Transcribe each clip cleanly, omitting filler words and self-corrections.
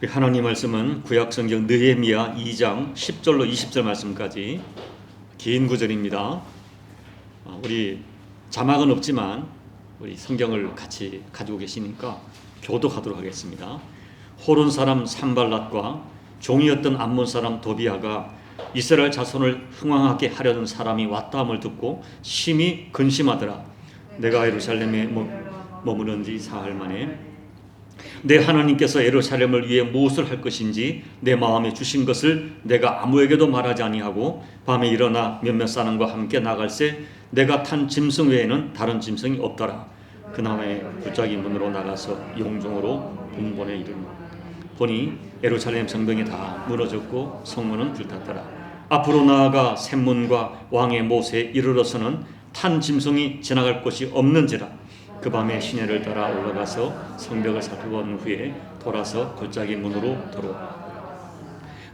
하나님 말씀은 구약성경 느헤미야 2장 10절로 20절 말씀까지 긴 구절입니다. 우리 자막은 없지만 우리 성경을 같이 가지고 계시니까 교독하도록 하겠습니다. 호론 사람 산발랏과 종이었던 암몬 사람 도비아가 이스라엘 자손을 흥왕하게 하려는 사람이 왔다함을 듣고 심히 근심하더라. 내가 예루살렘에 머무른 지 사흘 만에 내 하나님께서 예루살렘을 위해 무엇을 할 것인지 내 마음에 주신 것을 내가 아무에게도 말하지 아니하고 밤에 일어나 몇몇 사람과 함께 나갈새 내가 탄 짐승 외에는 다른 짐승이 없더라. 그날에 골짜기 문으로 나가서 용종으로 분본에 이르니 보니 예루살렘 성벽이 다 무너졌고 성문은 불탔더라. 앞으로 나아가 샘문과 왕의 못에 이르러서는 탄 짐승이 지나갈 곳이 없는지라. 그 밤에 시내를 따라 올라가서 성벽을 살펴본 후에 돌아서 골짜기 문으로 들어와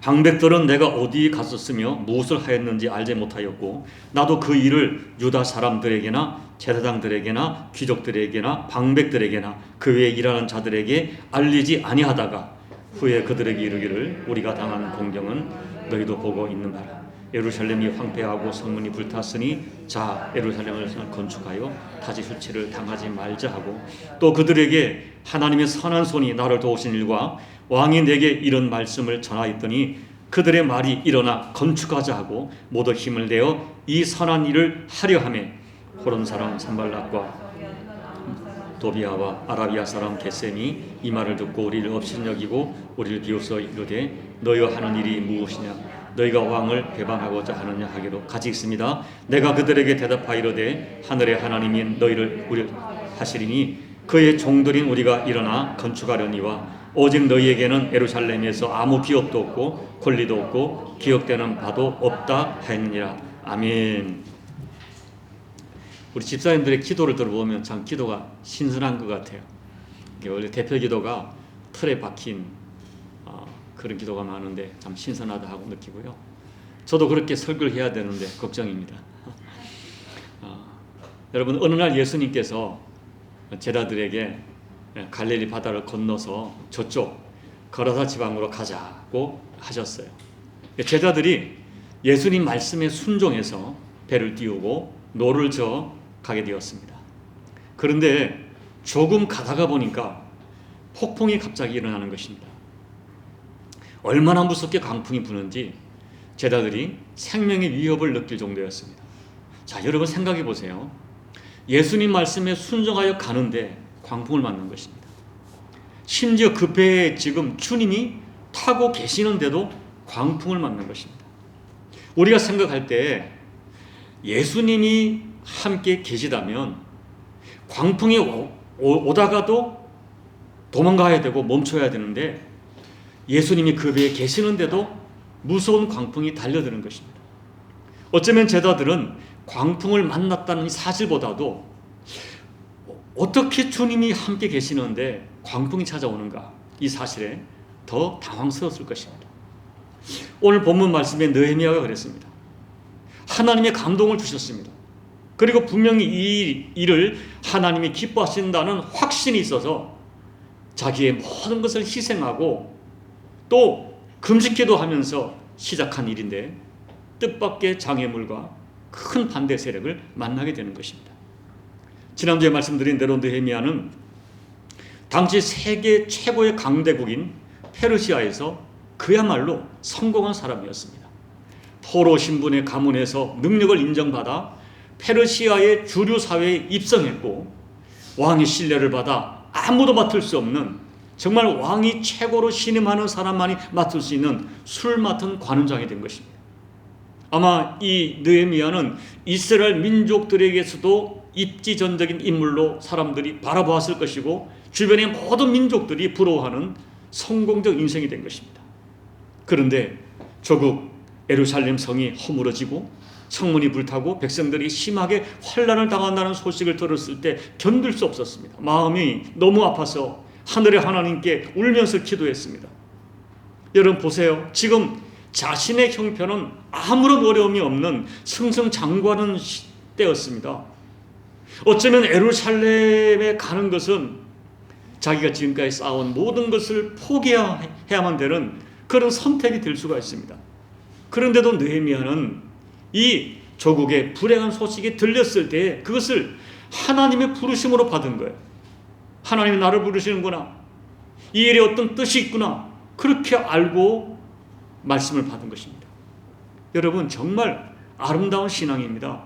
방백들은 내가 어디 갔었으며 무엇을 하였는지 알지 못하였고 나도 그 일을 유다 사람들에게나 제사장들에게나 귀족들에게나 방백들에게나 그 외에 일하는 자들에게 알리지 아니하다가 후에 그들에게 이르기를 우리가 당한 공경은 너희도 보고 있는 바라. 예루살렘이 황폐하고 성문이 불탔으니 자 예루살렘을 건축하여 타지 수치를 당하지 말자 하고 또 그들에게 하나님의 선한 손이 나를 도우신 일과 왕이 내게 이런 말씀을 전하였더니 그들의 말이 일어나 건축하자 하고 모두 힘을 내어 이 선한 일을 하려 하며 호론 사람 산발랏과 도비아와 아라비아 사람 게셈이 이 말을 듣고 우리를 업신여기고 우리를 비웃어 이르되 너희가 하는 일이 무엇이냐 너희가 왕을 배반하고자 하느냐 하기로 같이 있습니다. 내가 그들에게 대답하이르되 하늘의 하나님이 너희를 우리 하시리니 그의 종들인 우리가 일어나 건축하려니와 오직 너희에게는 예루살렘에서 아무 기업도 없고 권리도 없고 기억되는 바도 없다 하였느니라. 아멘. 우리 집사님들의 기도를 들어보면 참 기도가 신선한 것 같아요. 원래 대표 기도가 틀에 박힌 그런 기도가 많은데 참 신선하다 하고 느끼고요. 저도 그렇게 설교를 해야 되는데 걱정입니다. 여러분 어느 날 예수님께서 제자들에게 갈릴리 바다를 건너서 저쪽 거라사 지방으로 가자고 하셨어요. 제자들이 예수님 말씀에 순종해서 배를 띄우고 노를 저어 가게 되었습니다. 그런데 조금 가다가 보니까 폭풍이 갑자기 일어나는 것입니다. 얼마나 무섭게 강풍이 부는지 제자들이 생명의 위협을 느낄 정도였습니다. 자, 여러분 생각해 보세요. 예수님 말씀에 순종하여 가는데 광풍을 맞는 것입니다. 심지어 그 배에 지금 주님이 타고 계시는데도 광풍을 맞는 것입니다. 우리가 생각할 때 예수님이 함께 계시다면 광풍이 오다가도 도망가야 되고 멈춰야 되는데 예수님이 그 배에 계시는데도 무서운 광풍이 달려드는 것입니다. 어쩌면 제자들은 광풍을 만났다는 사실보다도 어떻게 주님이 함께 계시는데 광풍이 찾아오는가 이 사실에 더 당황스러웠을 것입니다. 오늘 본문 말씀에 느헤미야가 그랬습니다. 하나님의 감동을 주셨습니다. 그리고 분명히 이 일을 하나님이 기뻐하신다는 확신이 있어서 자기의 모든 것을 희생하고 또 금식기도 하면서 시작한 일인데 뜻밖의 장애물과 큰 반대 세력을 만나게 되는 것입니다. 지난주에 말씀드린 대로 느헤미야는 당시 세계 최고의 강대국인 페르시아에서 그야말로 성공한 사람이었습니다. 포로 신분의 가문에서 능력을 인정받아 페르시아의 주류 사회에 입성했고 왕의 신뢰를 받아 아무도 맡을 수 없는 정말 왕이 최고로 신임하는 사람만이 맡을 수 있는 술 맡은 관원장이 된 것입니다. 아마 이 느헤미야는 이스라엘 민족들에게서도 입지전적인 인물로 사람들이 바라보았을 것이고 주변의 모든 민족들이 부러워하는 성공적 인생이 된 것입니다. 그런데 조국 예루살렘 성이 허물어지고 성문이 불타고 백성들이 심하게 환난을 당한다는 소식을 들었을 때 견딜 수 없었습니다. 마음이 너무 아파서 하늘의 하나님께 울면서 기도했습니다. 여러분 보세요. 지금 자신의 형편은 아무런 어려움이 없는 승승장구하는 때였습니다. 어쩌면 예루살렘에 가는 것은 자기가 지금까지 쌓아온 모든 것을 포기해야만 되는 그런 선택이 될 수가 있습니다. 그런데도 느헤미야는 이 조국의 불행한 소식이 들렸을 때 그것을 하나님의 부르심으로 받은 거예요. 하나님이 나를 부르시는구나, 이 일에 어떤 뜻이 있구나, 그렇게 알고 말씀을 받은 것입니다. 여러분, 정말 아름다운 신앙입니다.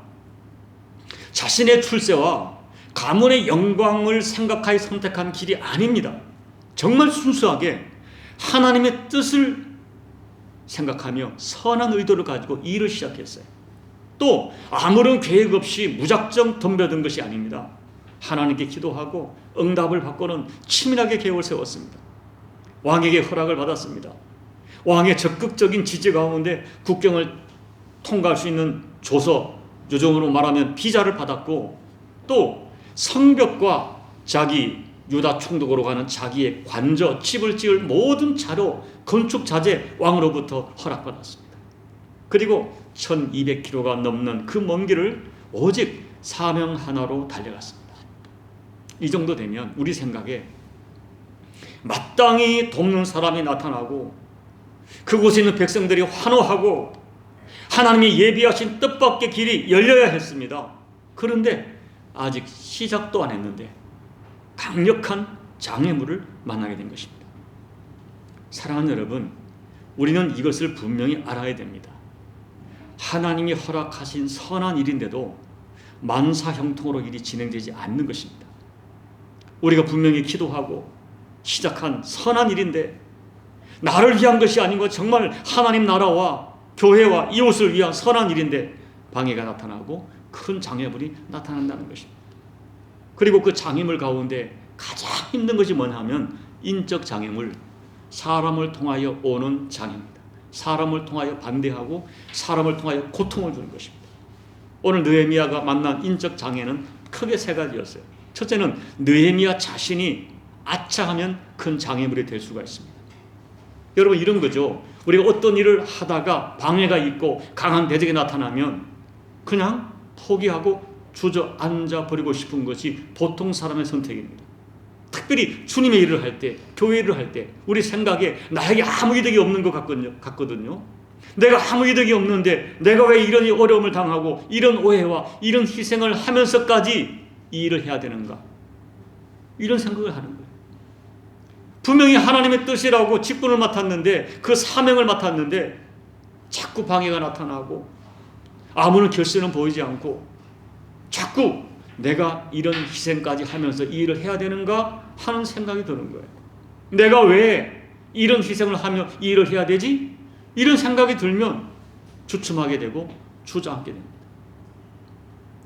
자신의 출세와 가문의 영광을 생각하여 선택한 길이 아닙니다. 정말 순수하게 하나님의 뜻을 생각하며 선한 의도를 가지고 일을 시작했어요. 또 아무런 계획 없이 무작정 덤벼든 것이 아닙니다. 하나님께 기도하고 응답을 받고는 치밀하게 계획을 세웠습니다. 왕에게 허락을 받았습니다. 왕의 적극적인 지지 가운데 국경을 통과할 수 있는 조서, 요즘으로 말하면 비자를 받았고, 또 성벽과 자기 유다 총독으로 가는 자기의 관저, 집을 지을 모든 자료, 건축 자재 왕으로부터 허락받았습니다. 그리고 1200km가 넘는 그 먼 길을 오직 사명 하나로 달려갔습니다. 이 정도 되면 우리 생각에 마땅히 돕는 사람이 나타나고 그곳에 있는 백성들이 환호하고 하나님이 예비하신 뜻밖의 길이 열려야 했습니다. 그런데 아직 시작도 안 했는데 강력한 장애물을 만나게 된 것입니다. 사랑하는 여러분, 우리는 이것을 분명히 알아야 됩니다. 하나님이 허락하신 선한 일인데도 만사형통으로 일이 진행되지 않는 것입니다. 우리가 분명히 기도하고 시작한 선한 일인데 나를 위한 것이 아닌 것, 정말 하나님 나라와 교회와 이웃을 위한 선한 일인데 방해가 나타나고 큰 장애물이 나타난다는 것입니다. 그리고 그 장애물 가운데 가장 힘든 것이 뭐냐 하면 인적 장애물, 사람을 통하여 오는 장애입니다. 사람을 통하여 반대하고 사람을 통하여 고통을 주는 것입니다. 오늘 느헤미야가 만난 인적 장애는 크게 세 가지였어요. 첫째는 느헤미야 자신이 아차하면 큰 장애물이 될 수가 있습니다. 여러분, 이런 거죠. 우리가 어떤 일을 하다가 방해가 있고 강한 대적이 나타나면 그냥 포기하고 주저앉아 버리고 싶은 것이 보통 사람의 선택입니다. 특별히 주님의 일을 할 때, 교회 일을 할 때 우리 생각에 나에게 아무 이득이 없는 것 같거든요. 내가 아무 이득이 없는데 내가 왜 이런 어려움을 당하고 이런 오해와 이런 희생을 하면서까지 이 일을 해야 되는가, 이런 생각을 하는 거예요. 분명히 하나님의 뜻이라고 직분을 맡았는데, 그 사명을 맡았는데 자꾸 방해가 나타나고 아무런 결실은 보이지 않고 자꾸 내가 이런 희생까지 하면서 이 일을 해야 되는가 하는 생각이 드는 거예요. 내가 왜 이런 희생을 하며 이 일을 해야 되지? 이런 생각이 들면 주춤하게 되고 주저앉게 됩니다.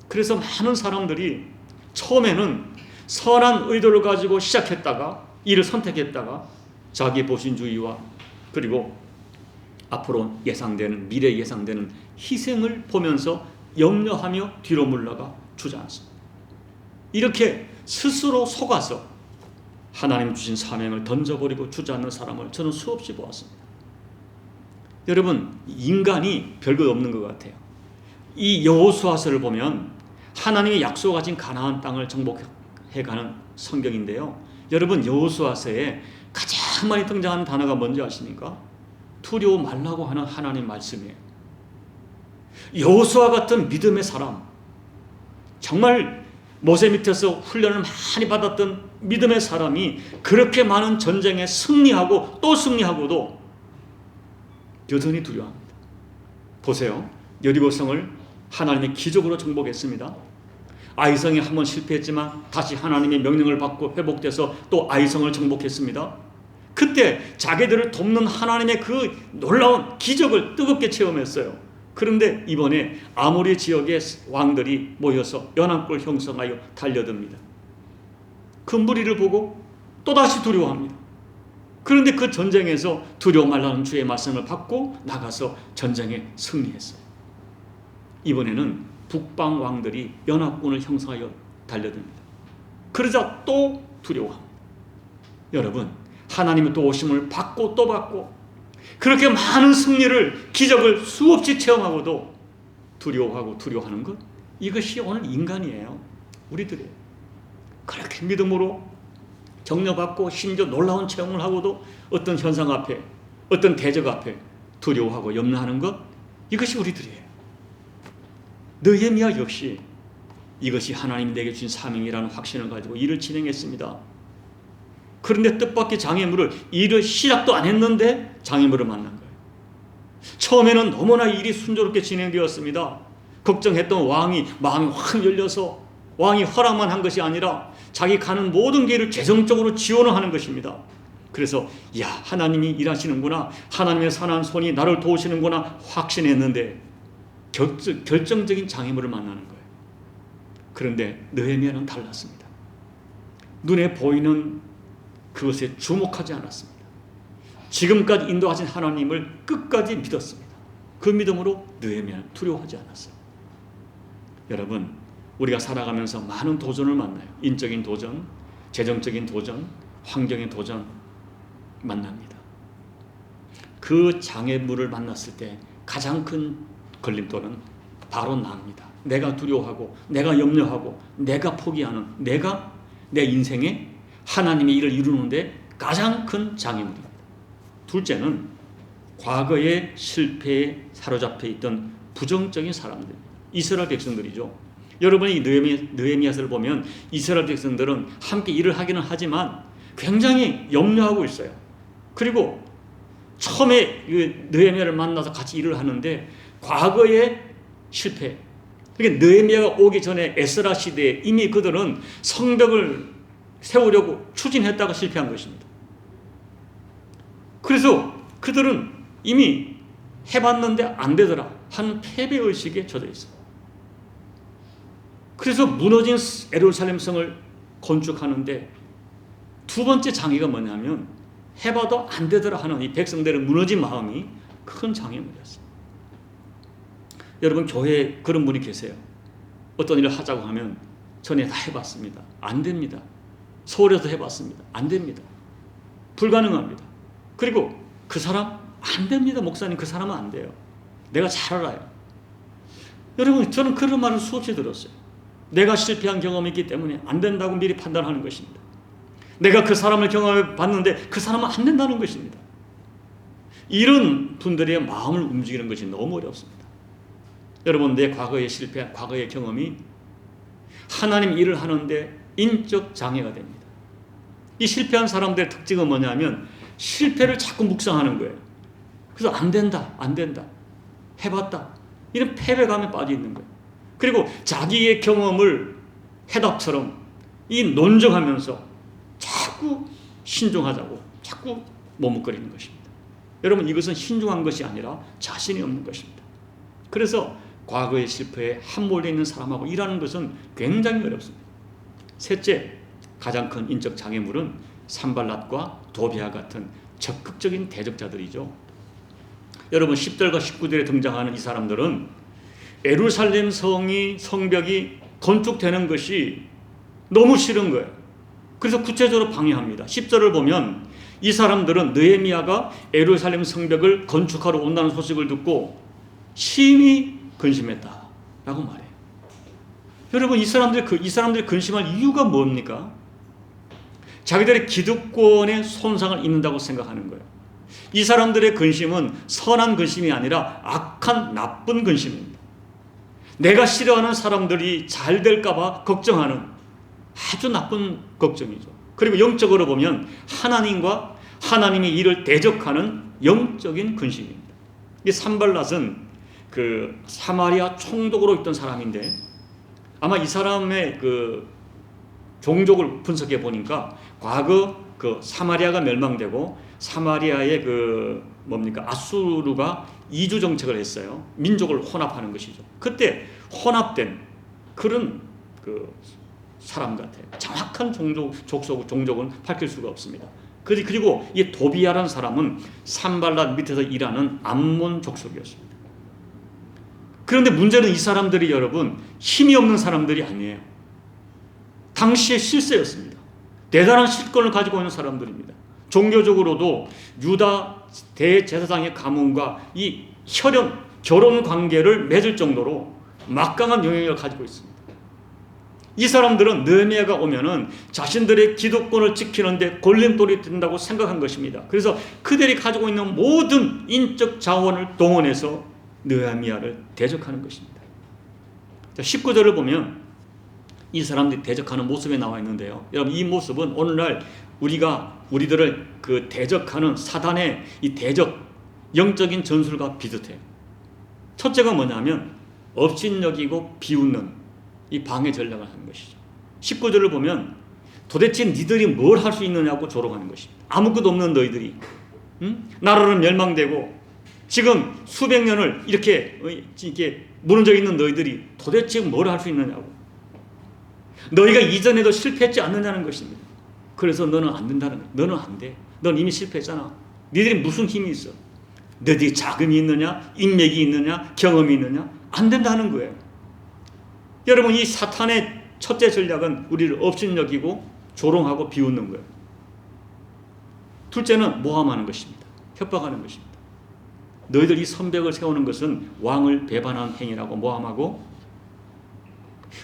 그래서 많은 사람들이 처음에는 선한 의도를 가지고 시작했다가 이를 선택했다가 자기 보신주의와 그리고 앞으로 예상되는, 미래 예상되는 희생을 보면서 염려하며 뒤로 물러가 주저앉습니다. 이렇게 스스로 속아서 하나님 주신 사명을 던져버리고 주저앉는 사람을 저는 수없이 보았습니다. 여러분, 인간이 별것 없는 것 같아요. 이 여호수아서를 보면 하나님의 약속하신 가나안 땅을 정복해가는 성경인데요, 여러분, 여호수아서에 가장 많이 등장하는 단어가 뭔지 아십니까? 두려워 말라고 하는 하나님 말씀이에요. 여호수아 같은 믿음의 사람, 정말 모세 밑에서 훈련을 많이 받았던 믿음의 사람이 그렇게 많은 전쟁에 승리하고 또 승리하고도 여전히 두려워합니다. 보세요, 여리고성을 하나님의 기적으로 정복했습니다. 아이성이 한번 실패했지만 다시 하나님의 명령을 받고 회복돼서 또 아이성을 정복했습니다. 그때 자기들을 돕는 하나님의 그 놀라운 기적을 뜨겁게 체험했어요. 그런데 이번에 아모리 지역의 왕들이 모여서 연합군을 형성하여 달려듭니다. 그 무리를 보고 또다시 두려워합니다. 그런데 그 전쟁에서 두려워 말라는 주의 말씀을 받고 나가서 전쟁에 승리했어요. 이번에는 북방 왕들이 연합군을 형성하여 달려듭니다. 그러자 또 두려워합니다. 여러분, 하나님의 또 오심을 받고 또 받고 그렇게 많은 승리를, 기적을 수없이 체험하고도 두려워하고 두려워하는 것, 이것이 오늘 인간이에요. 우리들이에요. 그렇게 믿음으로 격려받고 심지어 놀라운 체험을 하고도 어떤 현상 앞에, 어떤 대적 앞에 두려워하고 염려하는 것, 이것이 우리들이에요. 느헤미야 역시 이것이 하나님이 내게 주신 사명이라는 확신을 가지고 일을 진행했습니다. 그런데 뜻밖의 장애물을, 일을 시작도 안 했는데 장애물을 만난 거예요. 처음에는 너무나 일이 순조롭게 진행되었습니다. 걱정했던 왕이 마음이 확 열려서 왕이 허락만 한 것이 아니라 자기 가는 모든 길을 재정적으로 지원을 하는 것입니다. 그래서 야, 하나님이 일하시는구나, 하나님의 선한 손이 나를 도우시는구나 확신했는데 결정적인 장애물을 만나는 거예요. 그런데 느헤미야는 달랐습니다. 눈에 보이는 그것에 주목하지 않았습니다. 지금까지 인도하신 하나님을 끝까지 믿었습니다. 그 믿음으로 느헤미야는 두려워하지 않았어요. 여러분, 우리가 살아가면서 많은 도전을 만나요. 인적인 도전, 재정적인 도전, 환경의 도전 만납니다. 그 장애물을 만났을 때 가장 큰 걸림돌은 바로 나입니다. 내가 두려워하고, 내가 염려하고, 내가 포기하는, 내가 내 인생에 하나님의 일을 이루는데 가장 큰 장애물입니다. 둘째는 과거의 실패에 사로잡혀 있던 부정적인 사람들, 이스라엘 백성들이죠. 여러분이 느헤미야서를 보면 이스라엘 백성들은 함께 일을 하기는 하지만 굉장히 염려하고 있어요. 그리고 처음에 느헤미야를 만나서 같이 일을 하는데 과거의 실패, 그러니까 느헤미야가 오기 전에 에스라 시대에 이미 그들은 성벽을 세우려고 추진했다가 실패한 것입니다. 그래서 그들은 이미 해봤는데 안 되더라 하는 패배의식에 젖어 있어요. 그래서 무너진 예루살렘 성을 건축하는데 두 번째 장애가 뭐냐면 해봐도 안 되더라 하는 이 백성들의 무너진 마음이 큰 장애물이었어요. 여러분, 교회에 그런 분이 계세요. 어떤 일을 하자고 하면 전에 다 해봤습니다. 안 됩니다. 서울에서 해봤습니다. 안 됩니다. 불가능합니다. 그리고 그 사람 안 됩니다. 목사님, 그 사람은 안 돼요. 내가 잘 알아요. 여러분, 저는 그런 말을 수없이 들었어요. 내가 실패한 경험이 있기 때문에 안 된다고 미리 판단하는 것입니다. 내가 그 사람을 경험해 봤는데 그 사람은 안 된다는 것입니다. 이런 분들의 마음을 움직이는 것이 너무 어렵습니다. 여러분, 내 과거의 실패, 과거의 경험이 하나님 일을 하는데 인적 장애가 됩니다. 이 실패한 사람들의 특징은 뭐냐면 실패를 자꾸 묵상하는 거예요. 그래서 안 된다, 안 된다, 해봤다, 이런 패배감에 빠져 있는 거예요. 그리고 자기의 경험을 해답처럼 이 논증하면서 자꾸 신중하자고 자꾸 머뭇거리는 것입니다. 여러분, 이것은 신중한 것이 아니라 자신이 없는 것입니다. 그래서 과거의 실패에 함몰되어 있는 사람하고 일하는 것은 굉장히 어렵습니다. 셋째, 가장 큰 인적 장애물은 산발랏과 도비아 같은 적극적인 대적자들이죠. 여러분, 10절과 19절에 등장하는 이 사람들은 예루살렘 성벽이 건축되는 것이 너무 싫은 거예요. 그래서 구체적으로 방해합니다. 10절을 보면 이 사람들은 느헤미야가 예루살렘 성벽을 건축하러 온다는 소식을 듣고 심히 근심했다라고 말해요. 여러분, 이 사람들이 근심할 이유가 뭡니까? 자기들의 기득권의 손상을 입는다고 생각하는 거예요. 이 사람들의 근심은 선한 근심이 아니라 악한 나쁜 근심입니다. 내가 싫어하는 사람들이 잘 될까 봐 걱정하는 아주 나쁜 걱정이죠. 그리고 영적으로 보면 하나님과 하나님의 일을 대적하는 영적인 근심입니다. 이 산발랏은 그 사마리아 총독으로 있던 사람인데 아마 이 사람의 그 종족을 분석해 보니까 과거 그 사마리아가 멸망되고 사마리아의 아수르가 이주 정책을 했어요. 민족을 혼합하는 것이죠. 그때 혼합된 그런 그 사람 같아요. 정확한 종족은 밝힐 수가 없습니다. 그리고 이 도비아라는 사람은 산발랏 밑에서 일하는 암몬 족속이었습니다. 그런데 문제는 이 사람들이 여러분 힘이 없는 사람들이 아니에요. 당시의 실세였습니다. 대단한 실권을 가지고 있는 사람들입니다. 종교적으로도 유다 대제사장의 가문과 이 결혼 관계를 맺을 정도로 막강한 영향력을 가지고 있습니다. 이 사람들은 느헤미야가 오면은 자신들의 기득권을 지키는데 걸림돌이 된다고 생각한 것입니다. 그래서 그들이 가지고 있는 모든 인적 자원을 동원해서 느헤미야를 대적하는 것입니다. 19절을 보면 이 사람들이 대적하는 모습이 나와 있는데요. 여러분, 이 모습은 오늘날 우리들을 그 대적하는 사단의 이 대적 영적인 전술과 비슷해요. 첫째가 뭐냐면 업신여기고 비웃는 이 방해 전략을 하는 것이죠. 19절을 보면 도대체 니들이 뭘 할 수 있느냐고 조롱하는 것입니다. 아무것도 없는 너희들이, 나라는 멸망되고 지금 수백 년을 이렇게 무너져 있는 너희들이 도대체 뭘 할 수 있느냐고. 너희가 이전에도 실패했지 않느냐는 것입니다. 그래서 너는 안 된다는 거야. 너는 안 돼. 넌 이미 실패했잖아. 니들이 무슨 힘이 있어? 너희들이 자금이 있느냐? 인맥이 있느냐? 경험이 있느냐? 안 된다는 거예요. 여러분, 이 사탄의 첫째 전략은 우리를 업신여기고 조롱하고 비웃는 거예요. 둘째는 모함하는 것입니다. 협박하는 것입니다. 너희들 이 선벽을 세우는 것은 왕을 배반한 행위라고 모함하고,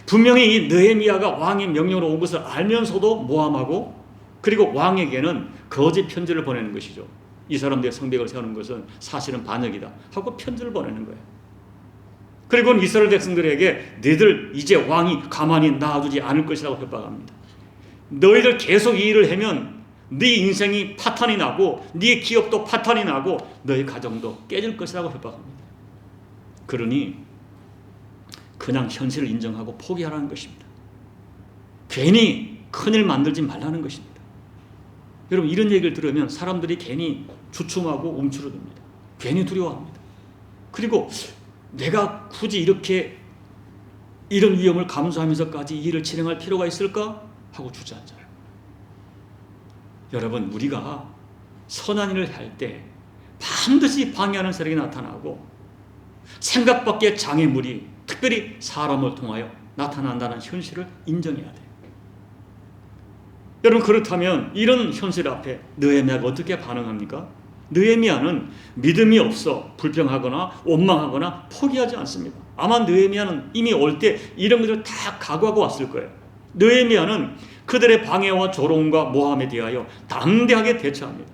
분명히 이 느헤미야가 왕의 명령으로 온 것을 알면서도 모함하고, 그리고 왕에게는 거짓 편지를 보내는 것이죠. 이 사람들의 성벽을 세우는 것은 사실은 반역이다 하고 편지를 보내는 거예요. 그리고 이스라엘 백성들에게 너희들 이제 왕이 가만히 놔두지 않을 것이라고 협박합니다. 너희들 계속 이 일을 하면 네 인생이 파탄이 나고 네 기업도 파탄이 나고 너희 가정도 깨질 것이라고 협박합니다. 그러니 그냥 현실을 인정하고 포기하라는 것입니다. 괜히 큰일 만들지 말라는 것입니다. 여러분, 이런 얘기를 들으면 사람들이 괜히 주춤하고 움츠러듭니다. 괜히 두려워합니다. 그리고 내가 굳이 이렇게 이런 위험을 감수하면서까지 일을 진행할 필요가 있을까? 하고 주저앉아요. 여러분, 우리가 선한 일을 할 때 반드시 방해하는 세력이 나타나고 생각 밖의 장애물이 특별히 사람을 통하여 나타난다는 현실을 인정해야 돼요. 여러분, 그렇다면 이런 현실 앞에 느헤미야가 어떻게 반응합니까? 느헤미야는 믿음이 없어 불평하거나 원망하거나 포기하지 않습니다. 아마 느헤미야는 이미 올 때 이런 것을 다 각오하고 왔을 거예요. 느헤미야는 그들의 방해와 조롱과 모함에 대하여 담대하게 대처합니다.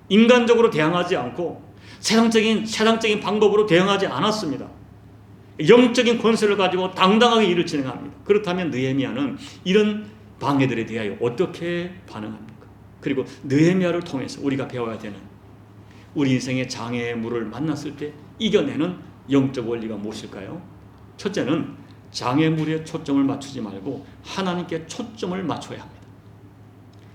인간적으로 대항하지 않고 세상적인 방법으로 대응하지 않았습니다. 영적인 권세를 가지고 당당하게 일을 진행합니다. 그렇다면 느헤미야는 이런 방해들에 대하여 어떻게 반응합니까? 그리고 느헤미야를 통해서 우리가 배워야 되는 우리 인생의 장애물을 만났을 때 이겨내는 영적 원리가 무엇일까요? 첫째는 장애물에 초점을 맞추지 말고 하나님께 초점을 맞춰야 합니다.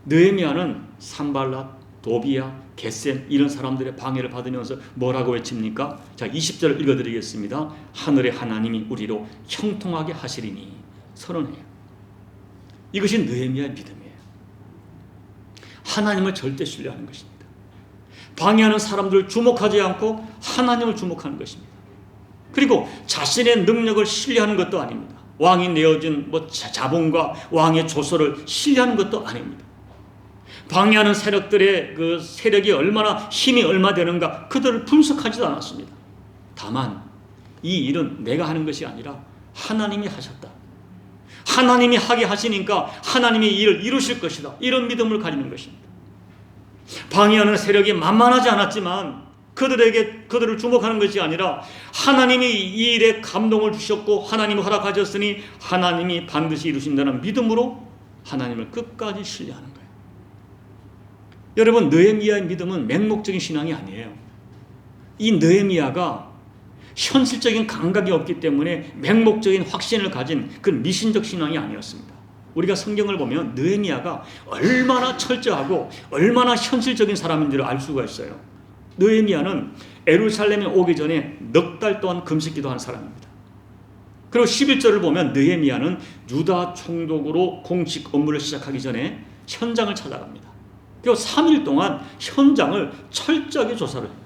느헤미야는 산발랏, 도비야, 겟셈 이런 사람들의 방해를 받으면서 뭐라고 외칩니까? 자, 20절 읽어드리겠습니다. 하늘의 하나님이 우리로 형통하게 하시리니 선언해요. 이것이 느헤미야의 믿음이에요. 하나님을 절대 신뢰하는 것입니다. 방해하는 사람들을 주목하지 않고 하나님을 주목하는 것입니다. 그리고 자신의 능력을 신뢰하는 것도 아닙니다. 왕이 내어준 자본과 왕의 조서를 신뢰하는 것도 아닙니다. 방해하는 세력들의 그 세력이 얼마나 힘이 얼마 되는가 그들을 분석하지도 않았습니다. 다만 이 일은 내가 하는 것이 아니라 하나님이 하셨다. 하나님이 하게 하시니까 하나님이 이 일을 이루실 것이다. 이런 믿음을 가지는 것입니다. 방해하는 세력이 만만하지 않았지만 그들을 주목하는 것이 아니라 하나님이 이 일에 감동을 주셨고 하나님이 허락하셨으니 하나님이 반드시 이루신다는 믿음으로 하나님을 끝까지 신뢰하는 거예요. 여러분, 느헤미야의 믿음은 맹목적인 신앙이 아니에요. 이 느헤미야가 현실적인 감각이 없기 때문에 맹목적인 확신을 가진 그 미신적 신앙이 아니었습니다. 우리가 성경을 보면 느헤미야가 얼마나 철저하고 얼마나 현실적인 사람인지를 알 수가 있어요. 느헤미야는 예루살렘에 오기 전에 넉 달 동안 금식기도한 사람입니다. 그리고 11절을 보면 느헤미야는 유다 총독으로 공식 업무를 시작하기 전에 현장을 찾아갑니다. 그리고 3일 동안 현장을 철저하게 조사를 해요.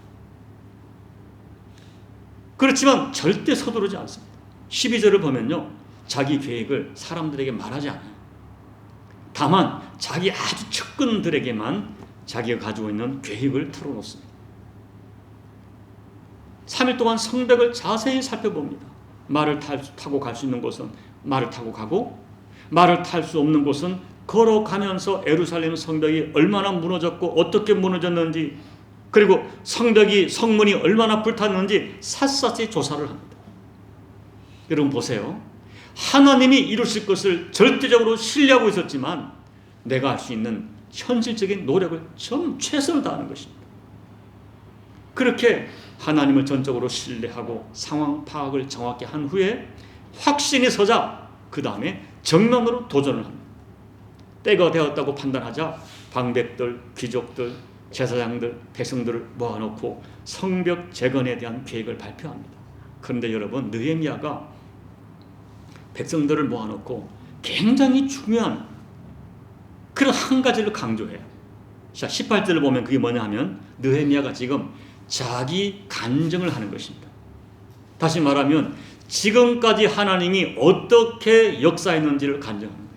그렇지만 절대 서두르지 않습니다. 12절을 보면요, 자기 계획을 사람들에게 말하지 않아요. 다만 자기 아주 측근들에게만 자기가 가지고 있는 계획을 털어놓습니다. 3일 동안 성벽을 자세히 살펴봅니다. 말을 타고 갈 수 있는 곳은 말을 타고 가고 말을 탈 수 없는 곳은 걸어가면서 예루살렘 성벽이 얼마나 무너졌고 어떻게 무너졌는지, 그리고 성문이 얼마나 불탔는지 샅샅이 조사를 합니다. 여러분 보세요. 하나님이 이루실 것을 절대적으로 신뢰하고 있었지만 내가 할 수 있는 현실적인 노력을 최선을 다하는 것입니다. 그렇게 하나님을 전적으로 신뢰하고 상황 파악을 정확히 한 후에 확신이 서자 그 다음에 정면으로 도전을 합니다. 때가 되었다고 판단하자 방백들, 귀족들, 제사장들, 백성들을 모아놓고 성벽 재건에 대한 계획을 발표합니다. 그런데 여러분, 느헤미야가 백성들을 모아놓고 굉장히 중요한 그런 한 가지를 강조해요. 자, 18절을 보면 그게 뭐냐 하면 느헤미야가 지금 자기 간증을 하는 것입니다. 다시 말하면 지금까지 하나님이 어떻게 역사했는지를 간증하는 거예요.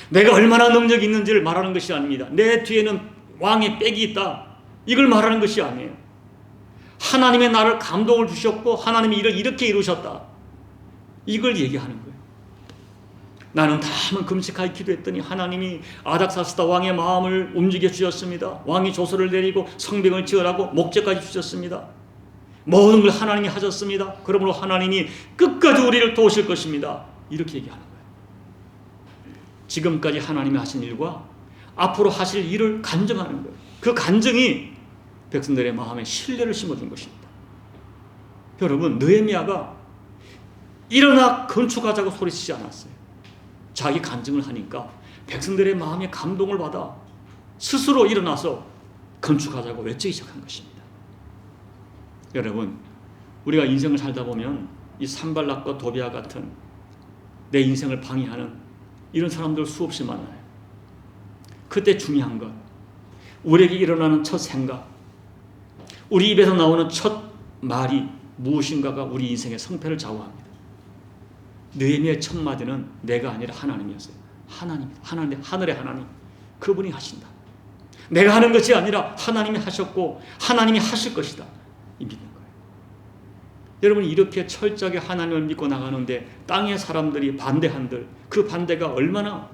내가 얼마나 능력이 있는지를 말하는 것이 아닙니다. 내 뒤에는 왕의 빽이 있다, 이걸 말하는 것이 아니에요. 하나님의 나를 감동을 주셨고 하나님이 일을 이렇게 이루셨다, 이걸 얘기하는 거예요. 나는 다만 금식하여 기도했더니 하나님이 아닥사스다 왕의 마음을 움직여 주셨습니다. 왕이 조서를 내리고 성벽을 지으라고 목재까지 주셨습니다. 모든 걸 하나님이 하셨습니다. 그러므로 하나님이 끝까지 우리를 도우실 것입니다. 이렇게 얘기하는 거예요. 지금까지 하나님이 하신 일과 앞으로 하실 일을 간증하는 거예요. 그 간증이 백성들의 마음에 신뢰를 심어준 것입니다. 여러분, 느헤미야가 일어나 건축하자고 소리치지 않았어요. 자기 간증을 하니까 백성들의 마음에 감동을 받아 스스로 일어나서 건축하자고 외치기 시작한 것입니다. 여러분, 우리가 인생을 살다 보면 이 산발락과 도비아 같은 내 인생을 방해하는 이런 사람들 수없이 만나요. 그때 중요한 것, 우리에게 일어나는 첫 생각, 우리 입에서 나오는 첫 말이 무엇인가가 우리 인생의 성패를 좌우합니다. 느헤미야의 첫 마디는 내가 아니라 하나님이었어요. 하늘의 하나님, 그분이 하신다. 내가 하는 것이 아니라 하나님이 하셨고 하나님이 하실 것이다, 이 믿는 거예요. 여러분, 이렇게 철저하게 하나님을 믿고 나가는데 땅의 사람들이 반대한들, 그 반대가 얼마나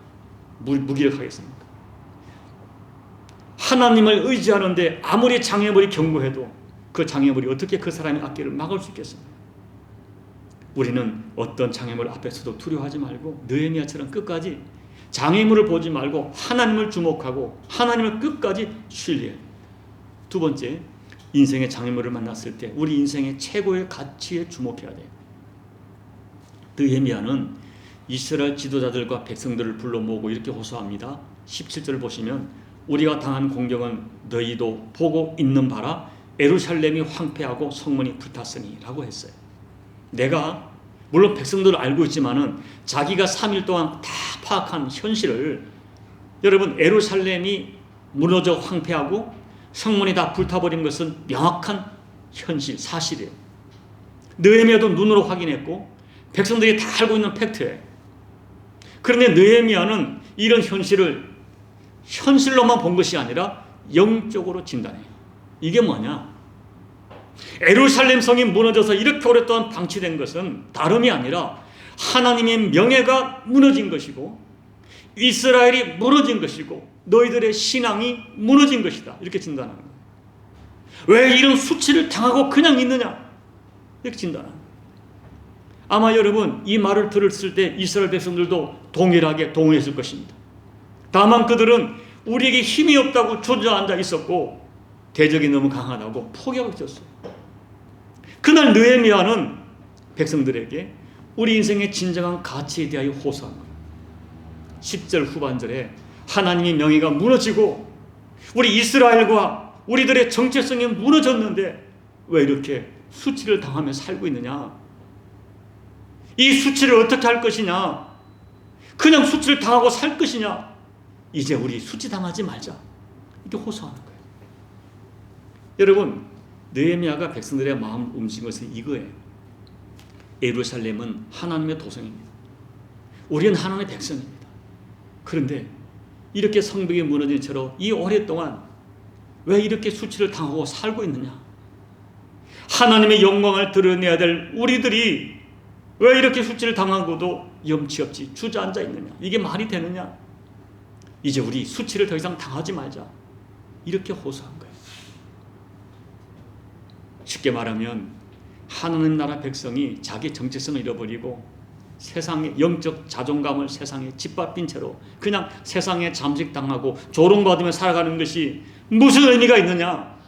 무기력하겠습니까? 하나님을 의지하는데 아무리 장애물이 견고해도 그 장애물이 어떻게 그 사람의 앞길을 막을 수 있겠습니까? 우리는 어떤 장애물 앞에서도 두려워하지 말고 느헤미야처럼 끝까지 장애물을 보지 말고 하나님을 주목하고 하나님을 끝까지 신뢰해야 됩니다. 두 번째, 인생의 장애물을 만났을 때 우리 인생의 최고의 가치에 주목해야 돼요. 느헤미야는 이스라엘 지도자들과 백성들을 불러 모으고 이렇게 호소합니다. 17절을 보시면 우리가 당한 공경은 너희도 보고 있는 바라, 예루살렘이 황폐하고 성문이 불탔으니 라고 했어요. 내가 물론 백성들은 알고 있지만은 자기가 3일 동안 다 파악한 현실을, 여러분, 예루살렘이 무너져 황폐하고 성문이 다 불타버린 것은 명확한 현실, 사실이에요. 느헤미야도 눈으로 확인했고 백성들이 다 알고 있는 팩트예요. 그런데 느헤미야는 이런 현실을 현실로만 본 것이 아니라 영적으로 진단해요. 이게 뭐냐? 예루살렘 성이 무너져서 이렇게 오랫동안 방치된 것은 다름이 아니라 하나님의 명예가 무너진 것이고 이스라엘이 무너진 것이고 너희들의 신앙이 무너진 것이다, 이렇게 진단하는 거예요. 왜 이런 수치를 당하고 그냥 있느냐, 이렇게 진단하는 거예요. 아마 여러분, 이 말을 들었을 때 이스라엘 백성들도 동일하게 동의했을 것입니다. 다만 그들은 우리에게 힘이 없다고 주저앉아 있었고 대적이 너무 강하다고 포기하고 있었어요. 그날 느헤미야는 백성들에게 우리 인생의 진정한 가치에 대하여 호소한 거예요. 10절 후반절에 하나님의 명예가 무너지고 우리 이스라엘과 우리들의 정체성이 무너졌는데 왜 이렇게 수치를 당하며 살고 있느냐, 이 수치를 어떻게 할 것이냐, 그냥 수치를 당하고 살 것이냐, 이제 우리 수치 당하지 말자, 이렇게 호소하는 거예요. 여러분, 느헤미야가 백성들의 마음을 움직인 것은 이거예요. 예루살렘은 하나님의 도성입니다. 우리는 하나님의 백성입니다. 그런데 이렇게 성벽이 무너진 채로 이 오랫동안 왜 이렇게 수치를 당하고 살고 있느냐, 하나님의 영광을 드러내야 될 우리들이 왜 이렇게 수치를 당하고도 염치 없이 주저앉아 있느냐? 이게 말이 되느냐? 이제 우리 수치를 더 이상 당하지 말자. 이렇게 호소한 거예요. 쉽게 말하면 하나님 나라 백성이 자기 정체성을 잃어버리고 세상의 영적 자존감을 세상에 짓밟힌 채로 그냥 세상에 잠식당하고 조롱받으며 살아가는 것이 무슨 의미가 있느냐?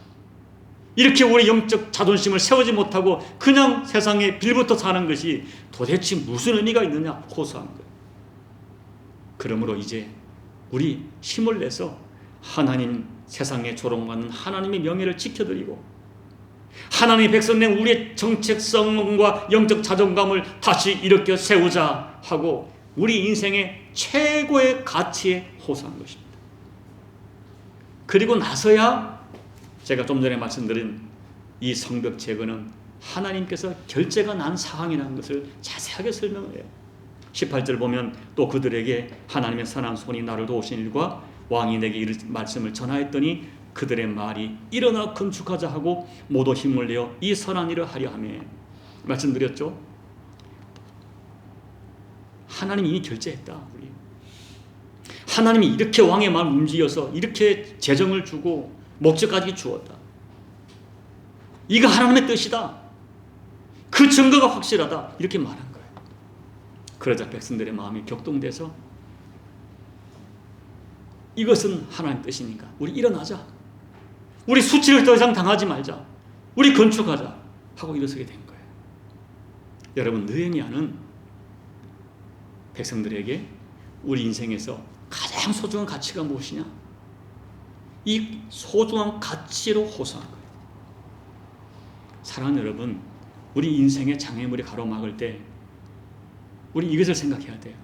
이렇게 우리 영적 자존심을 세우지 못하고 그냥 세상에 빌부터 사는 것이 도대체 무슨 의미가 있느냐? 호소한 거예요. 그러므로 이제 우리 힘을 내서 하나님, 세상에 조롱받는 하나님의 명예를 지켜드리고 하나님의 백성된 우리의 정체성과 영적 자존감을 다시 일으켜 세우자 하고 우리 인생의 최고의 가치에 호소한 것입니다. 그리고 나서야 제가 좀 전에 말씀드린 이 성벽 제거는 하나님께서 결제가 난 상황이라는 것을 자세하게 설명을 해요. 18절 보면 또 그들에게 하나님의 선한 손이 나를 도우신 일과 왕이 내게 이를 말씀을 전하였더니 그들의 말이 일어나 건축하자 하고 모두 힘을 내어 이 선한 일을 하려 하며 말씀드렸죠. 하나님이 이미 결제했다. 우리 하나님이 이렇게 왕의 마음을 움직여서 이렇게 재정을 주고 목적까지 주었다. 이거 하나님의 뜻이다. 그 증거가 확실하다. 이렇게 말한 거예요. 그러자 백성들의 마음이 격동돼서 이것은 하나님의 뜻이니까 우리 일어나자. 우리 수치를 더 이상 당하지 말자. 우리 건축하자 하고 일어서게 된 거예요. 여러분, 느헤미야는 백성들에게 우리 인생에서 가장 소중한 가치가 무엇이냐? 이 소중한 가치로 호소한 거예요. 사랑하는 여러분, 우리 인생의 장애물이 가로막을 때 우리 이것을 생각해야 돼요.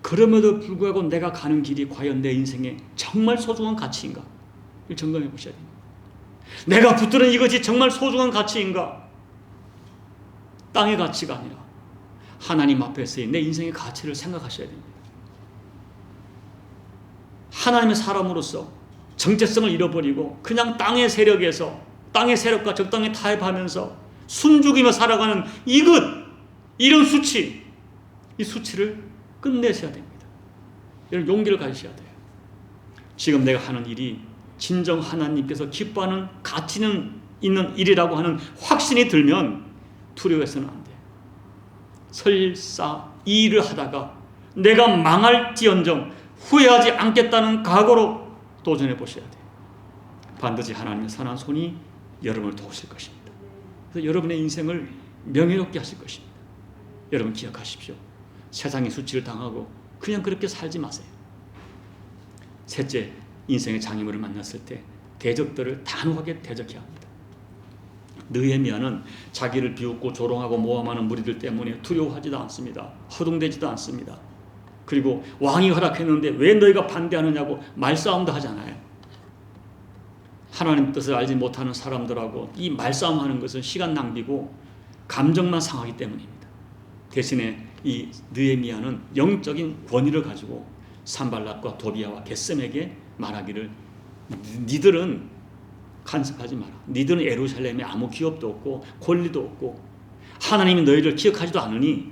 그럼에도 불구하고 내가 가는 길이 과연 내 인생에 정말 소중한 가치인가? 이걸 점검해 보셔야 됩니다. 내가 붙드는 이것이 정말 소중한 가치인가? 땅의 가치가 아니라 하나님 앞에서의 내 인생의 가치를 생각하셔야 됩니다. 하나님의 사람으로서 정체성을 잃어버리고 그냥 땅의 세력에서 땅의 세력과 적당히 타협하면서 숨죽이며 살아가는 이런 수치, 이 수치를 끝내셔야 됩니다. 이런 용기를 가지셔야 돼요. 지금 내가 하는 일이 진정 하나님께서 기뻐하는 가치는 있는 일이라고 하는 확신이 들면 두려워해서는 안 돼요. 설사 이 일을 하다가 내가 망할지언정 후회하지 않겠다는 각오로 도전해 보셔야 돼요. 반드시 하나님의 선한 손이 여러분을 도우실 것입니다. 그래서 여러분의 인생을 명예롭게 하실 것입니다. 여러분 기억하십시오. 세상의 수치를 당하고 그냥 그렇게 살지 마세요. 셋째, 인생의 장애물을 만났을 때 대적들을 단호하게 대적해야 합니다. 느헤미야는 자기를 비웃고 조롱하고 모함하는 무리들 때문에 두려워하지도 않습니다. 허둥대지도 않습니다. 그리고 왕이 허락했는데 왜 너희가 반대하느냐고 말싸움도 하잖아요. 하나님 뜻을 알지 못하는 사람들하고 이 말싸움하는 것은 시간 낭비고 감정만 상하기 때문입니다. 대신에 이 느헤미야는 영적인 권위를 가지고 산발락과 도비야와 겟셈에게 말하기를 니들은 간섭하지 마라. 니들은 예루살렘에 아무 기업도 없고 권리도 없고 하나님이 너희를 기억하지도 않으니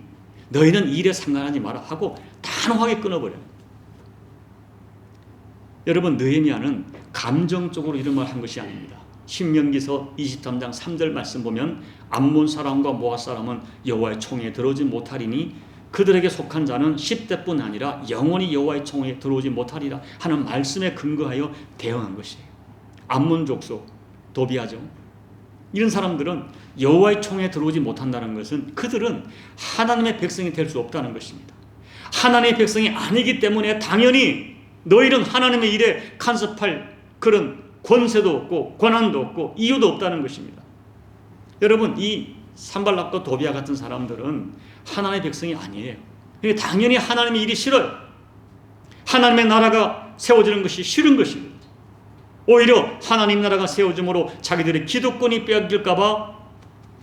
너희는 이 일에 상관하지 마라 하고 단호하게 끊어버려요. 여러분, 느헤미야는 감정적으로 이런 말을 한 것이 아닙니다. 신명기서 23장 3절 말씀 보면 암몬 사람과 모압 사람은 여호와의 총에 들어오지 못하리니 그들에게 속한 자는 10대뿐 아니라 영원히 여호와의 총에 들어오지 못하리라 하는 말씀에 근거하여 대응한 것이에요. 암몬 족속, 도비야죠. 이런 사람들은 여호와의 총에 들어오지 못한다는 것은 그들은 하나님의 백성이 될 수 없다는 것입니다. 하나님의 백성이 아니기 때문에 당연히 너희는 하나님의 일에 간섭할 그런 권세도 없고 권한도 없고 이유도 없다는 것입니다. 여러분, 이 산발락과 도비야 같은 사람들은 하나님의 백성이 아니에요. 그러니까 당연히 하나님의 일이 싫어요. 하나님의 나라가 세워지는 것이 싫은 것입니다. 오히려 하나님 나라가 세워짐으로 자기들의 기득권이 빼앗길까 봐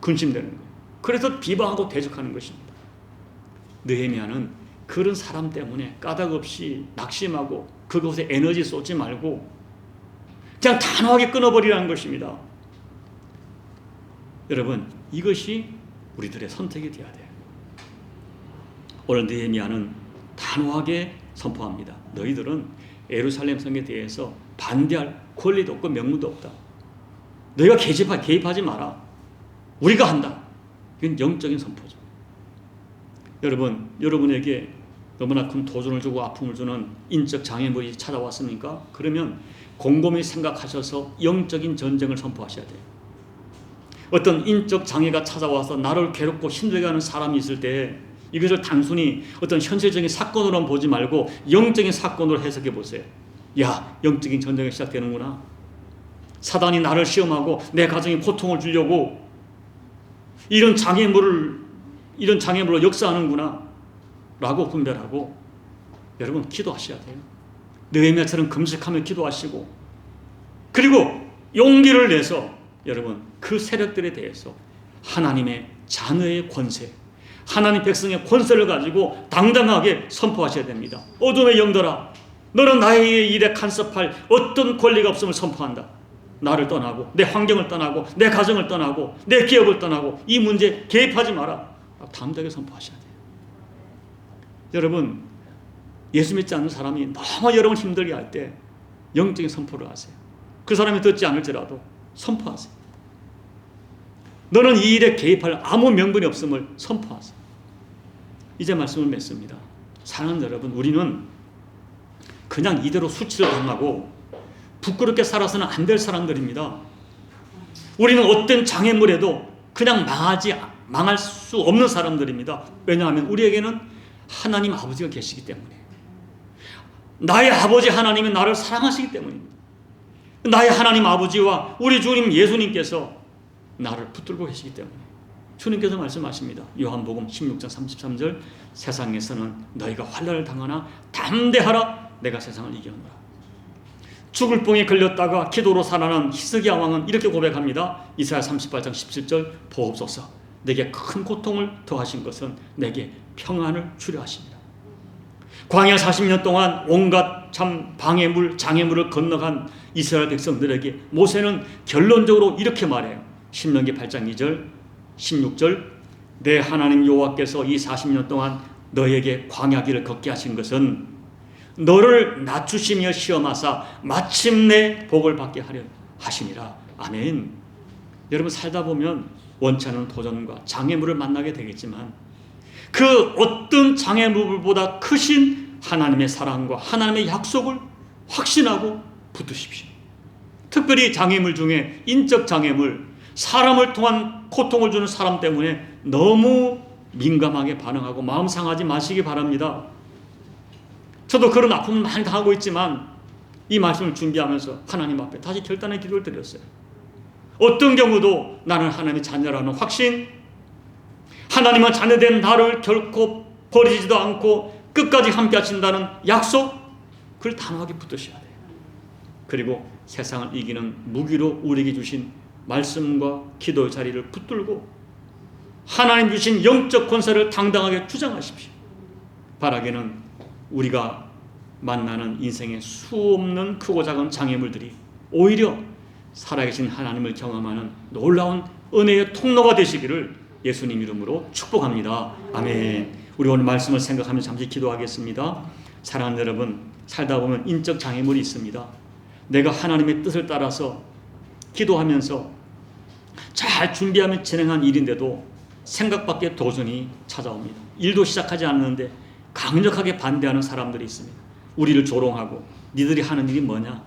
근심되는 거예요. 그래서 비방하고 대적하는 것입니다. 느헤미야는 그런 사람 때문에 까닭없이 낙심하고 그것에 에너지 쏟지 말고 그냥 단호하게 끊어버리라는 것입니다. 여러분, 이것이 우리들의 선택이 되어야 돼요. 오늘 느헤미야는 단호하게 선포합니다. 너희들은 예루살렘 성에 대해서 반대할 권리도 없고 명분도 없다. 너희가 개입하지 마라. 우리가 한다. 이건 영적인 선포죠. 여러분에게 너무나 큰 도전을 주고 아픔을 주는 인적 장애물이 찾아왔습니까? 그러면 곰곰이 생각하셔서 영적인 전쟁을 선포하셔야 돼요. 어떤 인적 장애가 찾아와서 나를 괴롭고 힘들게 하는 사람이 있을 때 이것을 단순히 어떤 현실적인 사건으로만 보지 말고 영적인 사건으로 해석해 보세요. 야, 영적인 전쟁이 시작되는구나. 사단이 나를 시험하고 내 가정에 고통을 주려고 이런 장애물로 역사하는구나 라고 분별하고 여러분 기도하셔야 돼요. 느헤미야처럼 금식하며 기도하시고 그리고 용기를 내서 여러분 그 세력들에 대해서 하나님의 자녀의 권세, 하나님 백성의 권세를 가지고 당당하게 선포하셔야 됩니다. 어둠의 영들아, 너는 나의 일에 간섭할 어떤 권리가 없음을 선포한다. 나를 떠나고 내 환경을 떠나고 내 가정을 떠나고 내 기업을 떠나고 이 문제에 개입하지 마라. 담대하게 선포하셔야 돼요. 여러분, 예수 믿지 않는 사람이 너무 여러분 힘들게 할 때 영적인 선포를 하세요. 그 사람이 듣지 않을지라도 선포하세요. 너는 이 일에 개입할 아무 명분이 없음을 선포하세요. 이제 말씀을 맺습니다. 사랑하는 여러분, 우리는 그냥 이대로 수치를 당하고 부끄럽게 살아서는 안 될 사람들입니다. 우리는 어떤 장애물에도 그냥 망할 수 없는 사람들입니다. 왜냐하면 우리에게는 하나님 아버지가 계시기 때문에, 나의 아버지 하나님은 나를 사랑하시기 때문입니다. 나의 하나님 아버지와 우리 주님 예수님께서 나를 붙들고 계시기 때문에 주님께서 말씀하십니다. 요한복음 16장 33절 세상에서는 너희가 환난을 당하나 담대하라 내가 세상을 이겨노라. 죽을 병에 걸렸다가 기도로 살아난 히스기야 왕은 이렇게 고백합니다. 이사야 38장 17절 보옵소서 내게 큰 고통을 더하신 것은 내게 평안을 주려 하십니다. 광야 40년 동안 온갖 참 방해물, 장애물을 건너간 이스라엘 백성들에게 모세는 결론적으로 이렇게 말해요. 신명기 8장 2절 16절 내 하나님 여호와께서 이 40년 동안 너에게 광야길을 걷게 하신 것은 너를 낮추시며 시험하사 마침내 복을 받게 하려 하시니라. 아멘. 여러분, 살다 보면 원치 않은 도전과 장애물을 만나게 되겠지만 그 어떤 장애물보다 크신 하나님의 사랑과 하나님의 약속을 확신하고 붙드십시오. 특별히 장애물 중에 인적 장애물, 사람을 통한 고통을 주는 사람 때문에 너무 민감하게 반응하고 마음 상하지 마시기 바랍니다. 저도 그런 아픔을 많이 당하고 있지만 이 말씀을 준비하면서 하나님 앞에 다시 결단의 기도를 드렸어요. 어떤 경우도 나는 하나님의 자녀라는 확신, 하나님은 자녀된 나를 결코 버리지도 않고 끝까지 함께 하신다는 약속, 그걸 단호하게 붙드셔야 돼요. 그리고 세상을 이기는 무기로 우리에게 주신 말씀과 기도의 자리를 붙들고 하나님 주신 영적 권세를 당당하게 주장하십시오. 바라기는 우리가 만나는 인생의 수없는 크고 작은 장애물들이 오히려 살아계신 하나님을 경험하는 놀라운 은혜의 통로가 되시기를 예수님 이름으로 축복합니다. 아멘. 우리 오늘 말씀을 생각하면서 잠시 기도하겠습니다. 사랑하는 여러분, 살다 보면 인적 장애물이 있습니다. 내가 하나님의 뜻을 따라서 기도하면서 잘 준비하며 진행한 일인데도 생각 밖의 도전이 찾아옵니다. 일도 시작하지 않았는데 강력하게 반대하는 사람들이 있습니다. 우리를 조롱하고 니들이 하는 일이 뭐냐?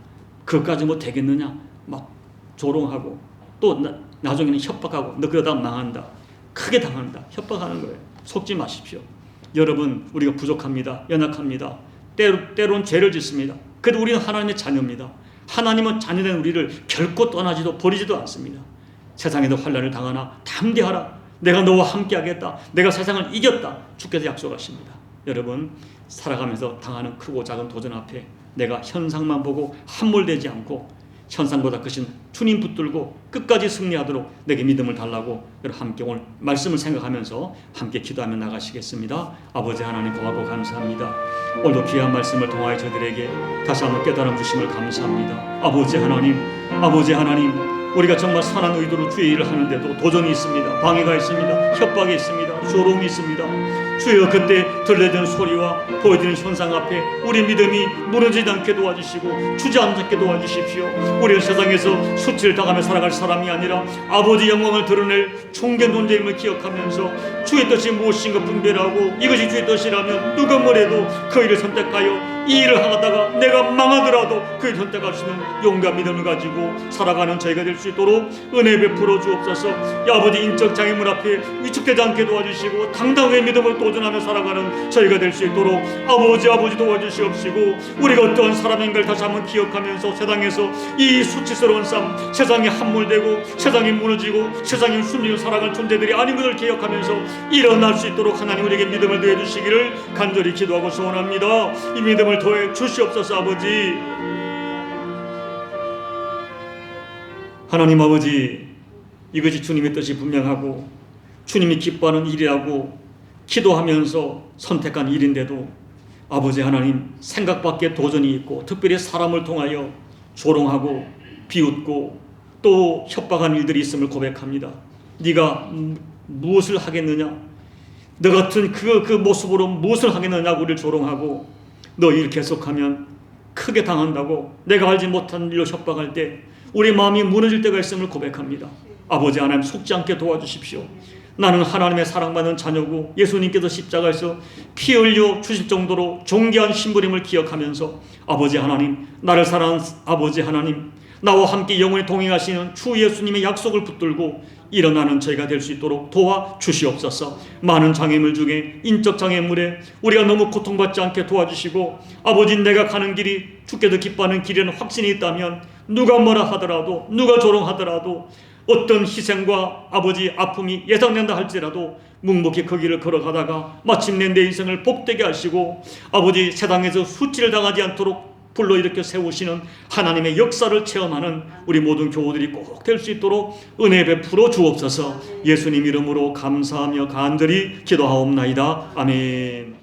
그것까지 뭐 되겠느냐? 막 조롱하고 또 나중에는 협박하고 너 그러다 망한다. 크게 당한다. 협박하는 거예요. 속지 마십시오. 여러분, 우리가 부족합니다. 연약합니다. 때론 죄를 짓습니다. 그래도 우리는 하나님의 자녀입니다. 하나님은 자녀된 우리를 결코 떠나지도 버리지도 않습니다. 세상에도 환난을 당하나 담대하라. 내가 너와 함께 하겠다. 내가 세상을 이겼다. 주께서 약속하십니다. 여러분, 살아가면서 당하는 크고 작은 도전 앞에 내가 현상만 보고 함몰되지 않고 현상보다 크신 주님 붙들고 끝까지 승리하도록 내게 믿음을 달라고 여러분 함께 오늘 말씀을 생각하면서 함께 기도하며 나가시겠습니다. 아버지 하나님 고맙고 감사합니다. 오늘도 귀한 말씀을 통하여 저들에게 다시 한번 깨달음 주심을 감사합니다. 아버지 하나님, 우리가 정말 선한 의도로 주의 일을 하는데도 도전이 있습니다. 방해가 있습니다. 협박이 있습니다. 조롱이 있습니다. 주여, 그때 들려지는 소리와 보여지는 현상 앞에 우리 믿음이 무너지지 않게 도와주시고 주저앉게 도와주십시오. 우리는 세상에서 수치를 당하며 살아갈 사람이 아니라 아버지 영광을 드러낼 존귀한 존재임을 기억하면서 주의 뜻이 무엇인가 분별하고 이것이 주의 뜻이라면 누가 뭐래도 그 일을 선택하여 이 일을 하다가 내가 망하더라도 그 일을 선택할 수 있는 용감 믿음을 가지고 살아가는 저희가 될 수 있도록 은혜 베풀어 주옵소서. 아버지, 인적 장애물 앞에 위축되지 않게 도와주시고 당당하게 믿음을 도전하며 살아가는 저희가 될 수 있도록 아버지 도와주시옵시고, 우리가 어떠한 사람인가를 다시 한번 기억하면서 세상에서 이 수치스러운 삶, 세상에 함몰되고 세상이 무너지고 세상에 숨지고 살아갈 존재들이 아닌 것을 기억하면서 일어날 수 있도록 하나님 우리에게 믿음을 더해 주시기를 간절히 기도하고 소원합니다. 이 믿음을 더해 주시옵소서. 아버지, 하나님 아버지, 이것이 주님의 뜻이 분명하고 주님이 기뻐하는 일이라고 기도하면서 선택한 일인데도 아버지 하나님, 생각 밖에 도전이 있고 특별히 사람을 통하여 조롱하고 비웃고 또 협박한 일들이 있음을 고백합니다. 네가 무엇을 하겠느냐, 너 같은 그 모습으로 무엇을 하겠느냐고 우리를 조롱하고 너 일 계속하면 크게 당한다고 내가 알지 못한 일로 협박할 때 우리 마음이 무너질 때가 있음을 고백합니다. 아버지 하나님, 속지 않게 도와주십시오. 나는 하나님의 사랑받는 자녀고 예수님께서 십자가에서 피 흘려 주실 정도로 존귀한 신부임을 기억하면서 아버지 하나님, 나를 사랑하는 아버지 하나님, 나와 함께 영원히 동행하시는 주 예수님의 약속을 붙들고 일어나는 저희가 될 수 있도록 도와주시옵소서. 많은 장애물 중에 인적 장애물에 우리가 너무 고통받지 않게 도와주시고, 아버지, 내가 가는 길이 주께서 기뻐하는 길이라는 확신이 있다면 누가 뭐라 하더라도, 누가 조롱하더라도, 어떤 희생과 아버지 아픔이 예상된다 할지라도 묵묵히 그 길을 걸어가다가 마침내 내 인생을 복되게 하시고 아버지, 세상에서 수치를 당하지 않도록 불러일으켜 세우시는 하나님의 역사를 체험하는 우리 모든 교우들이 꼭 될 수 있도록 은혜 베풀어 주옵소서. 예수님 이름으로 감사하며 간절히 기도하옵나이다. 아멘.